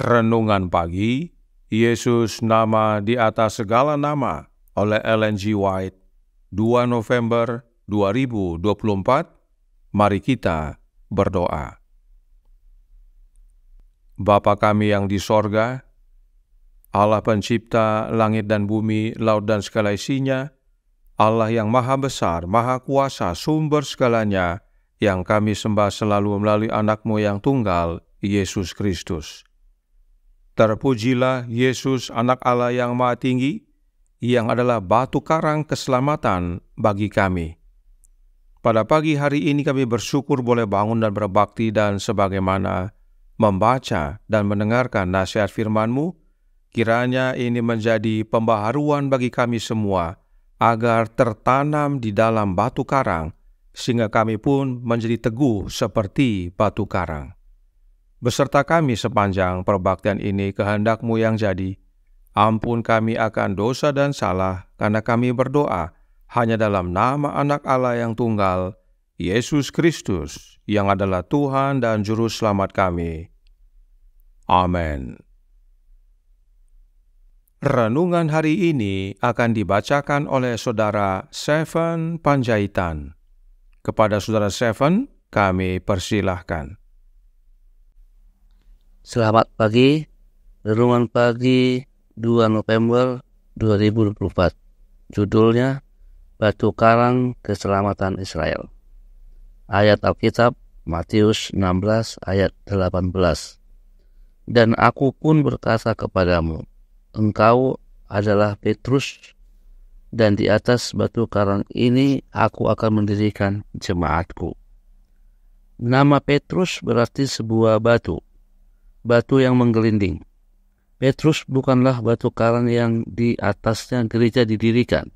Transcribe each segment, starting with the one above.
Renungan Pagi, Yesus Nama di Atas Segala Nama oleh Ellen G. White, 2 November 2024. Mari kita berdoa. Bapa kami yang di sorga, Allah pencipta langit dan bumi, laut dan segala isinya, Allah yang maha besar, maha kuasa, sumber segalanya, yang kami sembah selalu melalui anak-Mu yang tunggal, Yesus Kristus. Terpujilah Yesus, anak Allah yang maha tinggi, yang adalah batu karang keselamatan bagi kami. Pada pagi hari ini kami bersyukur boleh bangun dan berbakti, dan sebagaimana membaca dan mendengarkan nasihat firman-Mu, kiranya ini menjadi pembaharuan bagi kami semua, agar tertanam di dalam batu karang, sehingga kami pun menjadi teguh seperti batu karang. Beserta kami sepanjang perbaktian ini, kehendak-Mu yang jadi. Ampun kami akan dosa dan salah, karena kami berdoa hanya dalam nama anak Allah yang tunggal, Yesus Kristus, yang adalah Tuhan dan Juru Selamat kami. Amin. Renungan hari ini akan dibacakan oleh Saudara Seven Panjaitan. Kepada Saudara Seven, kami persilahkan. Selamat pagi, Renungan Pagi 2 November 2024. Judulnya, Batu Karang Keselamatan Israel. Ayat Alkitab, Matius 16 ayat 18. Dan aku pun berkata kepadamu, engkau adalah Petrus, dan di atas batu karang ini aku akan mendirikan jemaatku. Nama Petrus berarti sebuah batu yang menggelinding. Petrus bukanlah batu karang yang di atasnya gereja didirikan.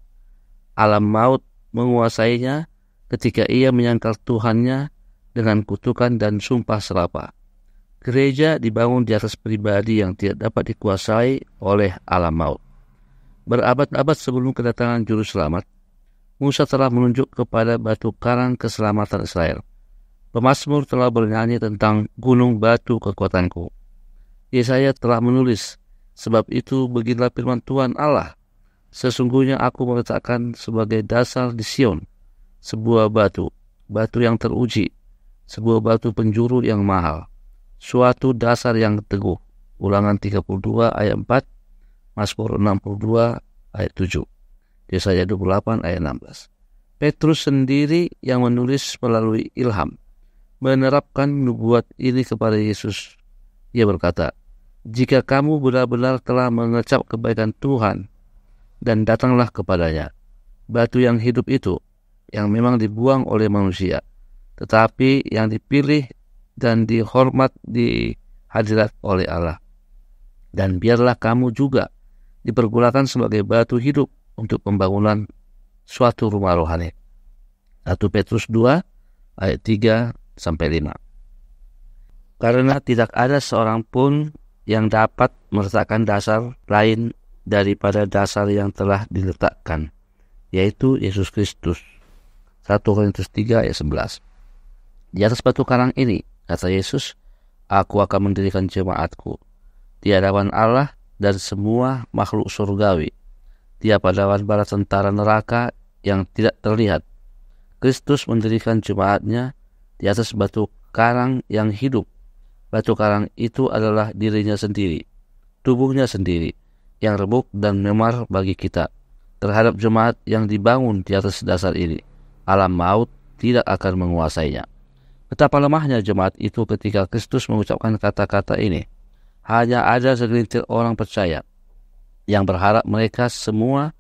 Alam maut menguasainya ketika ia menyangkal Tuhannya dengan kutukan dan sumpah serapah. Gereja dibangun di atas pribadi yang tidak dapat dikuasai oleh alam maut. Berabad-abad sebelum kedatangan Juru Selamat, Musa telah menunjuk kepada batu karang keselamatan Israel. Pemazmur telah bernyanyi tentang gunung batu kekuatanku. Yesaya telah menulis, sebab itu beginilah firman Tuhan Allah, sesungguhnya aku meletakkan sebagai dasar di Sion sebuah batu yang teruji, sebuah batu penjuru yang mahal, suatu dasar yang teguh. Ulangan 32 ayat 4, Mazmur 62 ayat 7, Yesaya 28 ayat 16. Petrus sendiri yang menulis melalui ilham menerapkan nubuat ini kepada Yesus. Ia berkata, jika kamu benar-benar telah mengecap kebaikan Tuhan dan datanglah kepadanya, batu yang hidup itu, yang memang dibuang oleh manusia, tetapi yang dipilih dan dihormat di hadirat oleh Allah. Dan biarlah kamu juga dipergunakan sebagai batu hidup untuk pembangunan suatu rumah rohani. 1 Petrus 2 ayat 3-5. Karena tidak ada seorang pun yang dapat meletakkan dasar lain daripada dasar yang telah diletakkan, yaitu Yesus Kristus. 1 Korintus 3 ayat 11. Di atas batu karang ini, kata Yesus, aku akan mendirikan jemaatku. Di hadapan Allah dan semua makhluk surgawi, di hadapan para tentara neraka yang tidak terlihat, Kristus mendirikan jemaatnya di atas batu karang yang hidup. Batu karang itu adalah dirinya sendiri, tubuhnya sendiri, yang remuk dan memar bagi kita. Terhadap jemaat yang dibangun di atas dasar ini, alam maut tidak akan menguasainya. Betapa lemahnya jemaat itu ketika Kristus mengucapkan kata-kata ini. Hanya ada segelintir orang percaya yang berharap mereka semua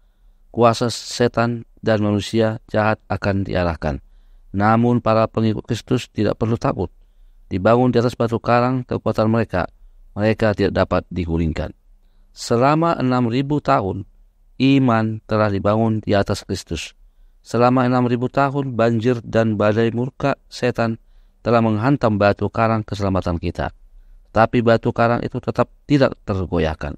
kuasa setan dan manusia jahat akan diarahkan. Namun para pengikut Kristus tidak perlu takut. Dibangun di atas batu karang kekuatan mereka tidak dapat digulingkan. Selama 6.000 tahun, iman telah dibangun di atas Kristus. Selama 6.000 tahun, banjir dan badai murka setan telah menghantam batu karang keselamatan kita. Tapi batu karang itu tetap tidak tergoyahkan.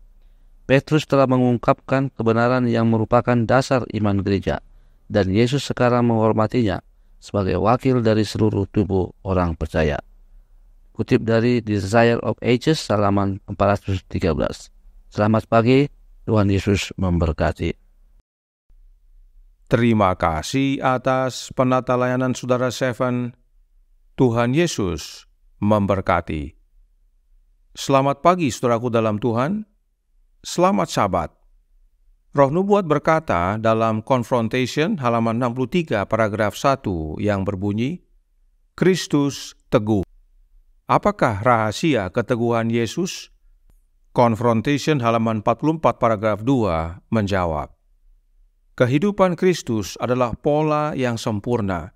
Petrus telah mengungkapkan kebenaran yang merupakan dasar iman gereja, dan Yesus sekarang menghormatinya sebagai wakil dari seluruh tubuh orang percaya. kutip dari Desire of Ages halaman 413. Selamat pagi, Tuhan Yesus memberkati. Terima kasih atas penata layanan Saudara Seven. Tuhan Yesus memberkati. Selamat pagi saudaraku dalam Tuhan. Selamat Sabat. Roh Nubuat berkata dalam Confrontation halaman 63 paragraf 1 yang berbunyi, Kristus teguh. Apakah rahasia keteguhan Yesus? Confrontation halaman 44 paragraf 2 menjawab, kehidupan Kristus adalah pola yang sempurna.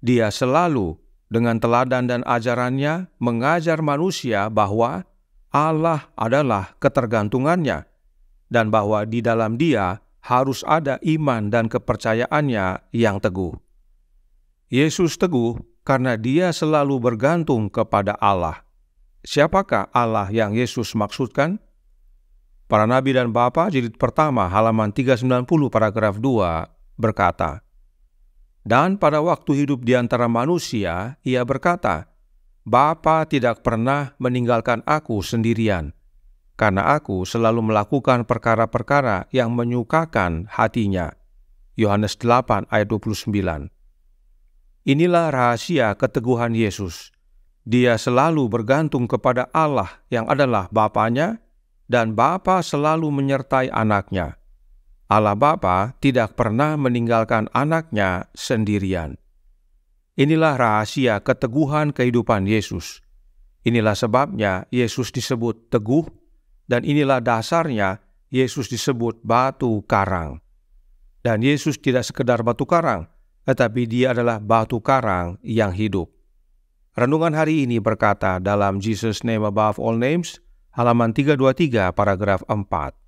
Dia selalu dengan teladan dan ajarannya mengajar manusia bahwa Allah adalah ketergantungannya dan bahwa di dalam Dia harus ada iman dan kepercayaannya yang teguh. Yesus teguh karena Dia selalu bergantung kepada Allah. Siapakah Allah yang Yesus maksudkan? Para Nabi dan Bapa jilid pertama halaman 390 paragraf 2 berkata, dan pada waktu hidup di antara manusia, ia berkata, Bapa tidak pernah meninggalkan aku sendirian, karena aku selalu melakukan perkara-perkara yang menyukakan hatinya. Yohanes 8 ayat 29. Inilah rahasia keteguhan Yesus. Dia selalu bergantung kepada Allah yang adalah Bapanya, dan Bapa selalu menyertai anaknya. Allah Bapa tidak pernah meninggalkan anaknya sendirian. Inilah rahasia keteguhan kehidupan Yesus. Inilah sebabnya Yesus disebut teguh, dan inilah dasarnya Yesus disebut batu karang. Dan Yesus tidak sekedar batu karang, tetapi Dia adalah batu karang yang hidup. Renungan hari ini berkata dalam Jesus Name Above All Names, halaman 323 paragraf 4.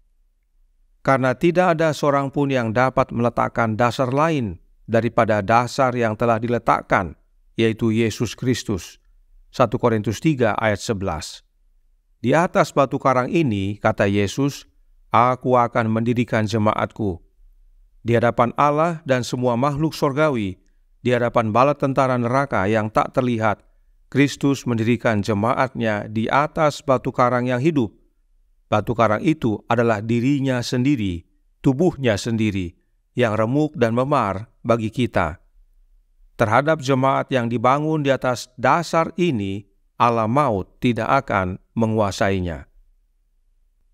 Karena tidak ada seorang pun yang dapat meletakkan dasar lain daripada dasar yang telah diletakkan, yaitu Yesus Kristus. 1 Korintus 3 ayat 11. Di atas batu karang ini, kata Yesus, aku akan mendirikan jemaatku. Di hadapan Allah dan semua makhluk surgawi, di hadapan bala tentara neraka yang tak terlihat, Kristus mendirikan jemaatnya di atas batu karang yang hidup. Batu karang itu adalah dirinya sendiri, tubuhnya sendiri, yang remuk dan memar bagi kita. Terhadap jemaat yang dibangun di atas dasar ini, alam maut tidak akan menguasainya.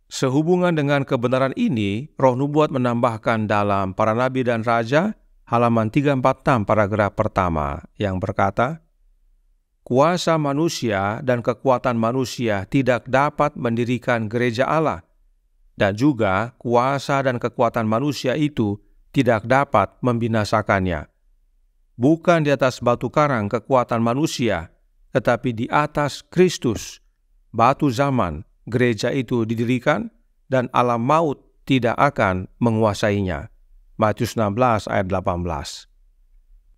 Sehubungan dengan kebenaran ini, Roh Nubuat menambahkan dalam Para Nabi dan Raja, halaman 346 paragraf pertama, yang berkata, kuasa manusia dan kekuatan manusia tidak dapat mendirikan gereja Allah, dan juga kuasa dan kekuatan manusia itu tidak dapat membinasakannya. Bukan di atas batu karang kekuatan manusia, tetapi di atas Kristus, batu zaman, gereja itu didirikan, dan alam maut tidak akan menguasainya. Matius 16 ayat 18.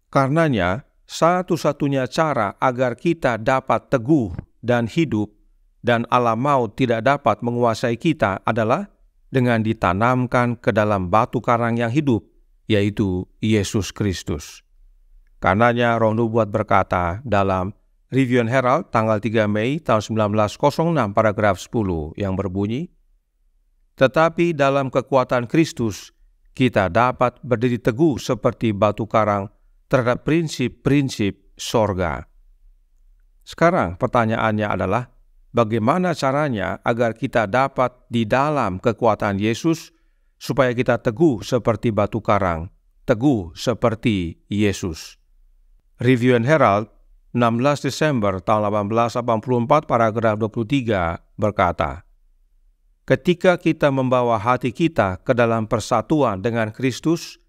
Karenanya, satu-satunya cara agar kita dapat teguh dan hidup dan alam maut tidak dapat menguasai kita adalah dengan ditanamkan ke dalam batu karang yang hidup, yaitu Yesus Kristus. Karenanya Roh Nubuat berkata dalam Review and Herald tanggal 3 Mei tahun 1906 paragraf 10 yang berbunyi, tetapi dalam kekuatan Kristus kita dapat berdiri teguh seperti batu karang terhadap prinsip-prinsip sorga. Sekarang pertanyaannya adalah, bagaimana caranya agar kita dapat di dalam kekuatan Yesus, supaya kita teguh seperti batu karang, teguh seperti Yesus. Review and Herald, 16 Desember tahun 1884 paragraf 23 berkata, ketika kita membawa hati kita ke dalam persatuan dengan Kristus,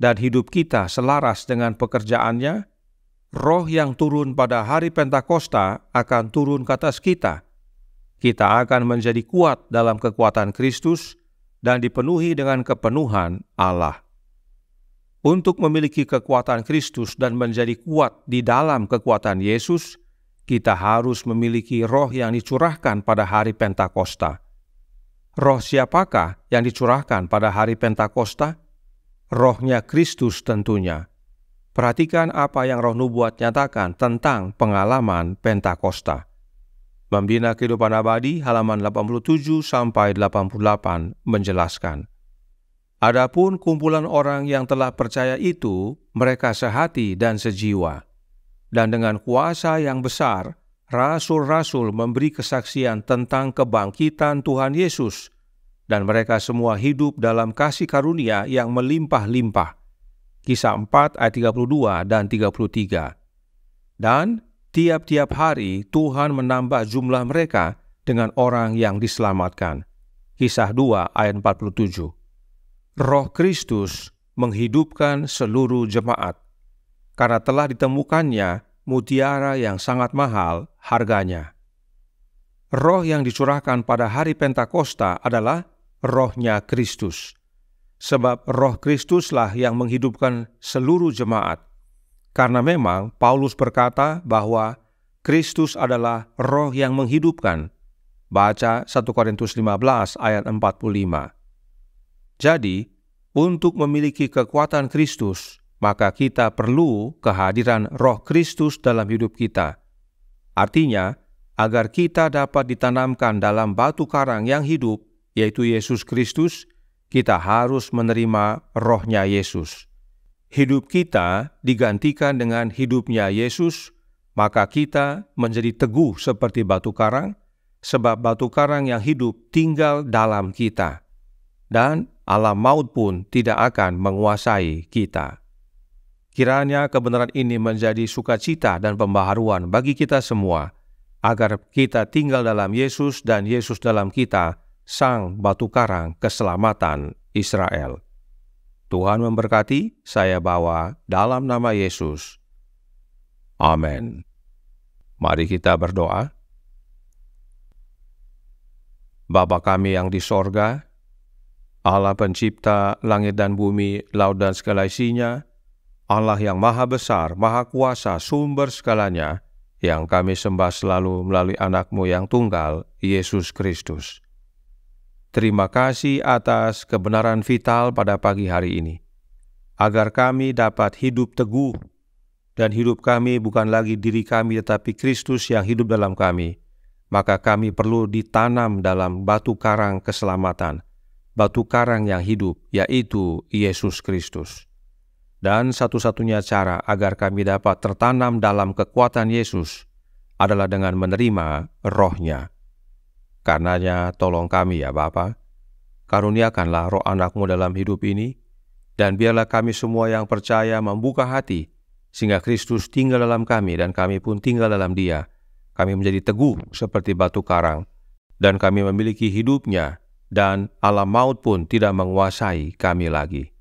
dan hidup kita selaras dengan pekerjaannya, Roh yang turun pada hari Pentakosta akan turun ke atas kita. Kita akan menjadi kuat dalam kekuatan Kristus dan dipenuhi dengan kepenuhan Allah. Untuk memiliki kekuatan Kristus dan menjadi kuat di dalam kekuatan Yesus, kita harus memiliki roh yang dicurahkan pada hari Pentakosta. Roh siapakah yang dicurahkan pada hari Pentakosta? Rohnya Kristus tentunya. Perhatikan apa yang Roh Nubuat nyatakan tentang pengalaman Pentakosta. Membina Kehidupan Abadi halaman 87-88 menjelaskan, adapun kumpulan orang yang telah percaya itu, mereka sehati dan sejiwa. Dan dengan kuasa yang besar, rasul-rasul memberi kesaksian tentang kebangkitan Tuhan Yesus, dan mereka semua hidup dalam kasih karunia yang melimpah-limpah. Kisah 4 ayat 32 dan 33. Dan tiap-tiap hari Tuhan menambah jumlah mereka dengan orang yang diselamatkan. Kisah 2 ayat 47. Roh Kristus menghidupkan seluruh jemaat, karena telah ditemukannya mutiara yang sangat mahal harganya. Roh yang dicurahkan pada hari Pentakosta adalah rohnya Kristus. Sebab roh Kristuslah yang menghidupkan seluruh jemaat. Karena memang Paulus berkata bahwa Kristus adalah roh yang menghidupkan. Baca 1 Korintus 15 ayat 45. Jadi, untuk memiliki kekuatan Kristus, maka kita perlu kehadiran roh Kristus dalam hidup kita. Artinya, agar kita dapat ditanamkan dalam batu karang yang hidup, yaitu Yesus Kristus, kita harus menerima rohnya Yesus. Hidup kita digantikan dengan hidupnya Yesus, maka kita menjadi teguh seperti batu karang, sebab batu karang yang hidup tinggal dalam kita. Dan alam maut pun tidak akan menguasai kita. Kiranya kebenaran ini menjadi sukacita dan pembaharuan bagi kita semua, agar kita tinggal dalam Yesus dan Yesus dalam kita, Sang batu karang keselamatan Israel. Tuhan memberkati, saya bawa dalam nama Yesus. Amin. Mari kita berdoa. Bapa kami yang di sorga, Allah pencipta langit dan bumi, laut dan segala isinya, Allah yang maha besar, maha kuasa, sumber segalanya, yang kami sembah selalu melalui anak-Mu yang tunggal, Yesus Kristus. Terima kasih atas kebenaran vital pada pagi hari ini, agar kami dapat hidup teguh, dan hidup kami bukan lagi diri kami tetapi Kristus yang hidup dalam kami. Maka kami perlu ditanam dalam batu karang keselamatan, batu karang yang hidup, yaitu Yesus Kristus. Dan satu-satunya cara agar kami dapat tertanam dalam kekuatan Yesus adalah dengan menerima rohnya. Karenanya tolong kami ya Bapa, karuniakanlah roh anak-Mu dalam hidup ini, dan biarlah kami semua yang percaya membuka hati, sehingga Kristus tinggal dalam kami dan kami pun tinggal dalam Dia. Kami menjadi teguh seperti batu karang, dan kami memiliki hidupnya, dan alam maut pun tidak menguasai kami lagi.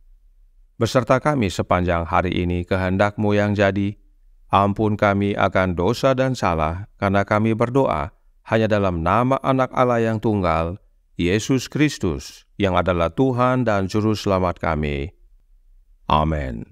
Beserta kami sepanjang hari ini kehendak-Mu yang jadi, ampun kami akan dosa dan salah, karena kami berdoa hanya dalam nama Anak Allah yang tunggal, Yesus Kristus, yang adalah Tuhan dan Juru Selamat kami. Amin.